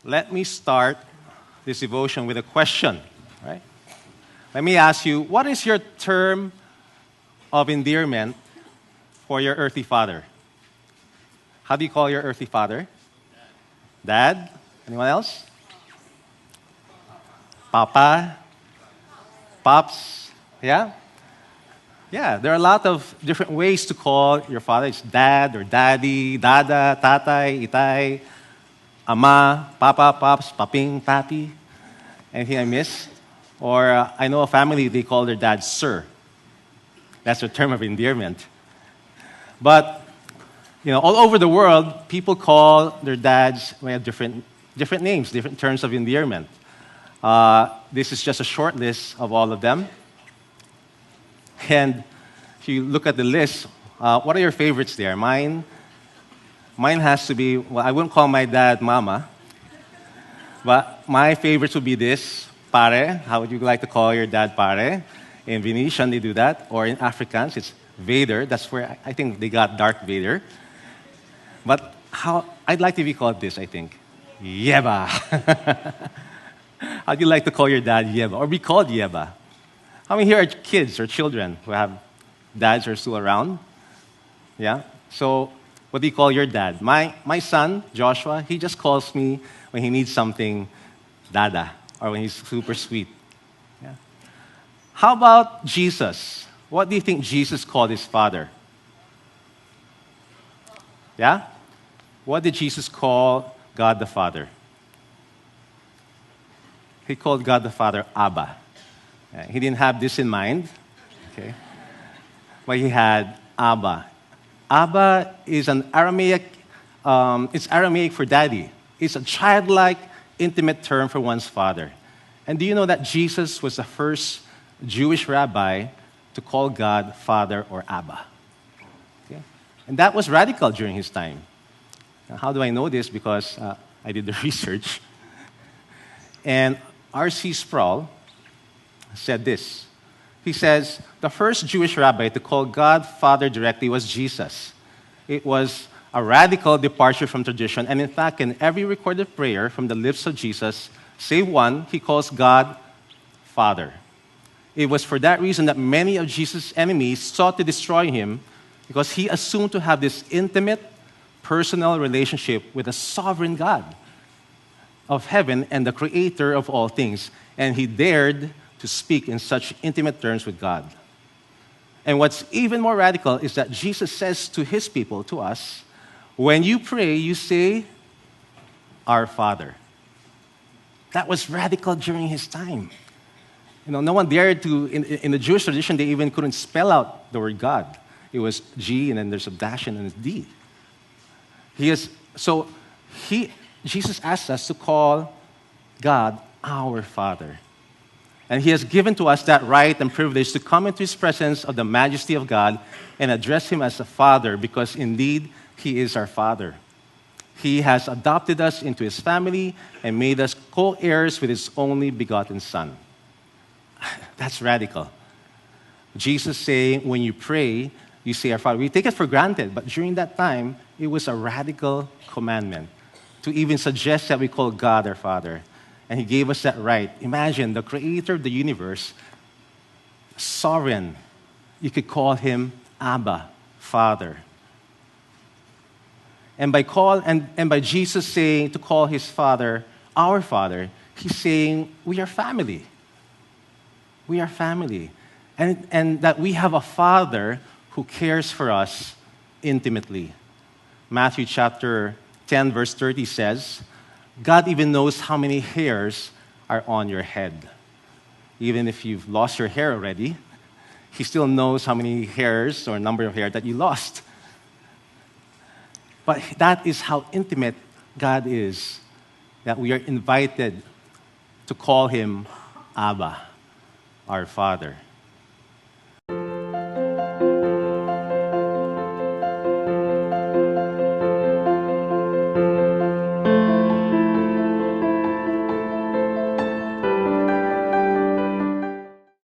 let me start this devotion with a question. Right? Let me ask you, what is your term of endearment for your earthly father? How do you call your earthly father? Dad? Anyone else? Papa? Pops? Yeah? Yeah, there are a lot of different ways to call your father. It's dad or daddy, dada, tatay, itay, ama, papa, pops, paping, papi. Anything I missed? Or I know a family, they call their dad sir. That's their term of endearment. But, all over the world, people call their dads different names, different terms of endearment. This is just a short list of all of them. And if you look at the list, what are your favorites there? Mine has to be, I wouldn't call my dad mama, but my favorites would be this, pare. How would you like to call your dad pare? In Venetian, they do that. Or in Afrikaans, it's Vader. That's where I think they got Darth Vader. But I'd like to be called this, I think. Yeba. How do you like to call your dad Yeba? Or be called Yeba? How many here are kids or children who have dads who are still around? Yeah? So, what do you call your dad? My son, Joshua, he just calls me when he needs something, dada, or when he's super sweet. Yeah? How about Jesus? What do you think Jesus called his father? Yeah? What did Jesus call God the Father? He called God the Father Abba. He didn't have this in mind, okay? But he had Abba. Abba is an Aramaic, it's Aramaic for daddy. It's a childlike, intimate term for one's father. And do you know that Jesus was the first Jewish rabbi to call God Father or Abba? Okay? And that was radical during his time. Now, how do I know this? Because I did the research. And R.C. Sproul said this. He says, the first Jewish rabbi to call God Father directly was Jesus. It was a radical departure from tradition, and in fact, in every recorded prayer from the lips of Jesus, save one, he calls God Father. It was for that reason that many of Jesus' enemies sought to destroy him, because he assumed to have this intimate, personal relationship with a sovereign God of heaven and the creator of all things, and he dared to speak in such intimate terms with God. And what's even more radical is that Jesus says to his people, to us, when you pray, you say, Our Father. That was radical during his time. No one dared to, in the Jewish tradition, they even couldn't spell out the word God. It was G, and then there's a dash, and then it's D. Jesus asked us to call God our Father. And he has given to us that right and privilege to come into his presence of the majesty of God and address him as a father, because indeed he is our Father. He has adopted us into his family and made us co-heirs with his only begotten Son. That's radical. Jesus saying, when you pray, you say our Father. We take it for granted, but during that time, it was a radical commandment to even suggest that we call God our Father. And he gave us that right. Imagine the creator of the universe, sovereign. You could call him Abba, Father. And by Jesus saying to call his Father our Father, he's saying we are family. We are family. And that we have a Father who cares for us intimately. Matthew chapter 10, verse 30 says, God even knows how many hairs are on your head. Even if you've lost your hair already, he still knows how many hairs or number of hair that you lost. But that is how intimate God is, that we are invited to call him Abba, our Father.